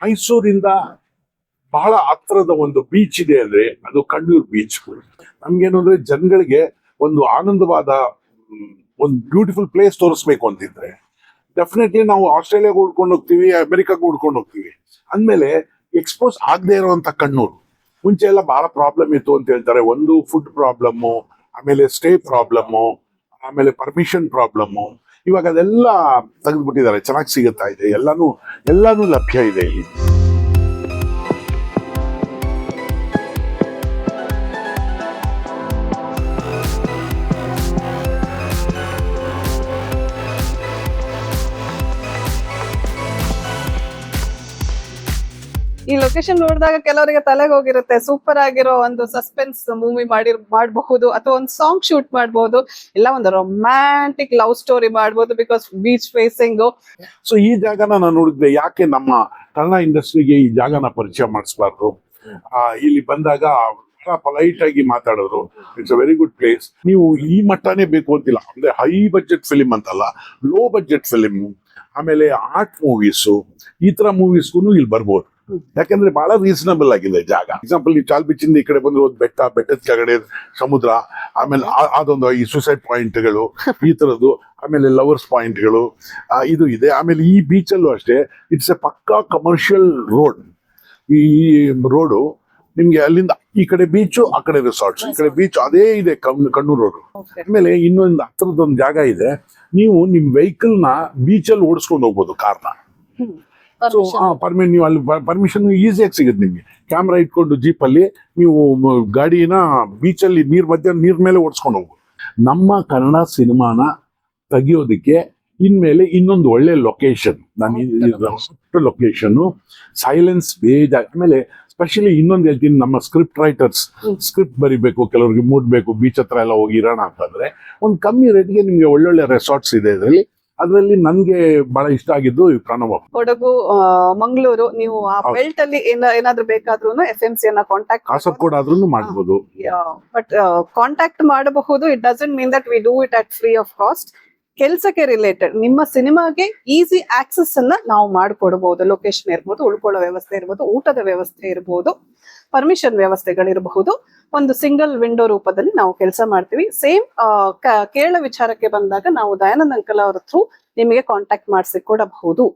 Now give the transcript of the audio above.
ಮೈಸೂರಿಂದ ಬಹಳ ಹತ್ರದ ಒಂದು ಬೀಚ್ ಇದೆ ಅಂದ್ರೆ ಅದು ಕಣ್ಣೂರು ಬೀಚ್. ನಮ್ಗೇನು ಅಂದ್ರೆ ಜನಗಳಿಗೆ ಒಂದು ಆನಂದವಾದ ಒಂದು ಬ್ಯೂಟಿಫುಲ್ ಪ್ಲೇಸ್ ತೋರಿಸ್ಬೇಕು ಅಂತಿದ್ರೆ ಡೆಫಿನೆಟ್ಲಿ ನಾವು ಆಸ್ಟ್ರೇಲಿಯಾಗೆ ಹುಡ್ಕೊಂಡು ಹೋಗ್ತೀವಿ, ಅಮೆರಿಕಾಗೆ ಹುಡ್ಕೊಂಡು ಹೋಗ್ತೀವಿ. ಅಂದಮೇಲೆ ಎಕ್ಸ್ಪೋಸ್ ಆಗದೆ ಇರುವಂತ ಕಣ್ಣೂರು. ಮುಂಚೆ ಎಲ್ಲ ಬಹಳ ಪ್ರಾಬ್ಲಮ್ ಇತ್ತು ಅಂತ ಹೇಳ್ತಾರೆ. ಒಂದು ಫುಡ್ ಪ್ರಾಬ್ಲಮ್ಮು, ಆಮೇಲೆ ಸ್ಟೇ ಪ್ರಾಬ್ಲಮ್ಮು, ಆಮೇಲೆ ಪರ್ಮಿಷನ್ ಪ್ರಾಬ್ಲಮ್ಮು. ಇವಾಗ ಅದೆಲ್ಲ ತೆಗೆದ್ಬಿಟ್ಟಿದ್ದಾರೆ, ಚೆನ್ನಾಗಿ ಸಿಗುತ್ತಾ ಇದೆ, ಎಲ್ಲಾನು ಲಭ್ಯ ಇದೆ ಇಲ್ಲಿ. ಈ ಲೊಕೇಶನ್ ನೋಡಿದಾಗ ಕೆಲವರಿಗೆ ತಲೆಗೆ ಹೋಗಿರುತ್ತೆ, ಸೂಪರ್ ಆಗಿರೋ ಒಂದು ಸಸ್ಪೆನ್ಸ್ ಮೂವಿ ಮಾಡಬಹುದು ಅಥವಾ ಒಂದು ಸಾಂಗ್ ಶೂಟ್ ಮಾಡಬಹುದು, ಇಲ್ಲ ಒಂದು ರೊಮ್ಯಾಂಟಿಕ್ ಲವ್ ಸ್ಟೋರಿ ಮಾಡಬಹುದು, ಬಿಕಾಸ್ ಬೀಚ್ ಫೇಸಿಂಗ್. ಸೊ ಈ ಜಾಗನ ನಾನು ನೋಡಿದ್ರೆ ಯಾಕೆ ನಮ್ಮ ಕನ್ನಡ ಇಂಡಸ್ಟ್ರಿಗೆ ಈ ಜಾಗನ ಪರಿಚಯ ಮಾಡಿಸ್ಬಾರ್ದು. ಇಲ್ಲಿ ಬಂದಾಗ ಬಹಳ ಪೊಲೈಟ್ ಆಗಿ ಮಾತಾಡೋರು. It's a very good place. ನೀವು ಈ ಮಟ್ಟನೇ ಬೇಕು ಅಂತಿಲ್ಲ, ಅಂದ್ರೆ ಹೈ ಬಜೆಟ್ ಫಿಲಿಮ್ ಅಂತಲ್ಲ, ಲೋ ಬಜೆಟ್ ಫಿಲಿಮ್, ಆಮೇಲೆ ಆರ್ಟ್ ಮೂವೀಸು, ಈ ತರ ಮೂವೀಸ್ಗೂ ಇಲ್ಲಿ ಬರ್ಬೋದು. ಯಾಕಂದ್ರೆ ಬಹಳ ರೀಸನಬಲ್ ಆಗಿದೆ ಜಾಗ. ಎಕ್ಸಾಂಪಲ್ ಈ ಚಾಲ್ ಬೀಚ್ ಇಂದ ಈ ಕಡೆ ಬಂದ್ರೆ ಒಂದು ಬೆಟ್ಟದ ಕೆಳಗಡೆ ಸಮುದ್ರ, ಆಮೇಲೆ ಅದೊಂದು ಈ ಸೂಸೈಡ್ ಪಾಯಿಂಟ್ಗಳು ಈ ತರದ್ದು, ಆಮೇಲೆ ಲವರ್ಸ್ ಪಾಯಿಂಟ್ಗಳು ಇದು ಇದೆ. ಆಮೇಲೆ ಈ ಬೀಚಲ್ಲೂ ಅಷ್ಟೇ, ಇಟ್ಸ್ ಎ ಪಕ್ಕಾ ಕಮರ್ಷಿಯಲ್ ರೋಡ್. ಈ ರೋಡು ನಿಮ್ಗೆ ಅಲ್ಲಿಂದ ಈ ಕಡೆ ಬೀಚು, ಆ ಕಡೆ ರಿಸಾರ್ಟ್ಸ್, ಈ ಕಡೆ ಬೀಚ್ ಅದೇ ಇದೆ ಕಣ್ಣೂರು ರೋಡ್. ಆಮೇಲೆ ಇನ್ನೊಂದು ಹತ್ರದೊಂದು ಜಾಗ ಇದೆ, ನೀವು ನಿಮ್ ವೆಹಿಕಲ್ ನ ಬೀಚಲ್ಲಿ ಓಡಿಸ್ಕೊಂಡು ಹೋಗ್ಬೋದು, ಕಾರ್ನ. ಸೊ ಪರ್ಮಿಷನ್ ನೀವು ಅಲ್ಲಿ ಪರ್ಮಿಷನ್ ಈಸಿಯಾಗಿ ಸಿಗುತ್ತೆ ನಿಮ್ಗೆ. ಕ್ಯಾಮ್ರಾ ಇಟ್ಕೊಂಡು ಜೀಪಲ್ಲಿ ನೀವು ಗಾಡಿನ ಬೀಚಲ್ಲಿ ನೀರ್ ಮೇಲೆ ಓಡಿಸ್ಕೊಂಡು ಹೋಗ್ಬೋದು. ನಮ್ಮ ಕನ್ನಡ ಸಿನಿಮಾನ ತೆಗಿಯೋದಕ್ಕೆ ಇನ್ಮೇಲೆ ಇನ್ನೊಂದು ಒಳ್ಳೆ ಲೊಕೇಶನ್, ಲೊಕೇಶನ್ ಸೈಲೆನ್ಸ್ ಬೇಜಾಗ. ಆಮೇಲೆ ಸ್ಪೆಷಲಿ ಇನ್ನೊಂದು ಹೇಳ್ತೀನಿ, ನಮ್ಮ ಸ್ಕ್ರಿಪ್ಟ್ ರೈಟರ್ಸ್ ಸ್ಕ್ರಿಪ್ಟ್ ಬರಿಬೇಕು, ಕೆಲವ್ರಿಗೆ ಮೂಡ್ಬೇಕು, ಬೀಚ್ ಹತ್ರ ಎಲ್ಲ ಹೋಗಿ ಇರೋಣ ಅಂತಂದ್ರೆ ಒಂದು ಕಮ್ಮಿ ರೇಟ್ಗೆ ನಿಮ್ಗೆ ಒಳ್ಳೊಳ್ಳೆ ರೆಸಾರ್ಟ್ಸ್ ಇದೆ ಅದರಲ್ಲಿ ನನ್ಗೆ ಬಹಳ ಇಷ್ಟ ಆಗಿದ್ದು ಪ್ರಣವ. ಕೊಡಗು, ಮಂಗಳೂರು, ನೀವು ಆ ಬೆಲ್ಟ್ ಅಲ್ಲಿ ಏನಾದ್ರೂ ಬೇಕಾದ್ರೂ FMC ಅನ್ನ ಕಾಂಟ್ಯಾಕ್ಟ್, ಕಾಸರಗೋಡು ಆದ್ರೂ ಮಾಡಬಹುದು. ಬಟ್ ಕಾಂಟ್ಯಾಕ್ಟ್ ಮಾಡಬಹುದು. It doesn't mean that we do it at free of cost. ಕೆಲಸಕ್ಕೆ ರಿಲೇಟೆಡ್ ನಿಮ್ಮ ಸಿನಿಮಾಗೆ ಈಸಿ ಆಕ್ಸೆಸ್ ಅನ್ನ ನಾವು ಮಾಡಿಕೊಡಬಹುದು. ಲೊಕೇಶನ್ ಇರ್ಬೋದು, ಉಳ್ಕೊಳ್ಳೋ ವ್ಯವಸ್ಥೆ ಇರ್ಬೋದು, ಊಟದ ವ್ಯವಸ್ಥೆ ಇರ್ಬೋದು, ಪರ್ಮಿಷನ್ ವ್ಯವಸ್ಥೆಗಳಿರಬಹುದು. ಒಂದು ಸಿಂಗಲ್ ವಿಂಡೋ ರೂಪದಲ್ಲಿ ನಾವು ಕೆಲಸ ಮಾಡ್ತೀವಿ. ಸೇಮ್ ಕೇರಳ ವಿಚಾರಕ್ಕೆ ಬಂದಾಗ ನಾವು ದಯಾನಂದ್ ಅಂಕಲ್ ಅವರ ಥ್ರೂ ನಿಮಗೆ ಕಾಂಟ್ಯಾಕ್ಟ್ ಮಾಡಿಸಿ ಕೊಡಬಹುದು.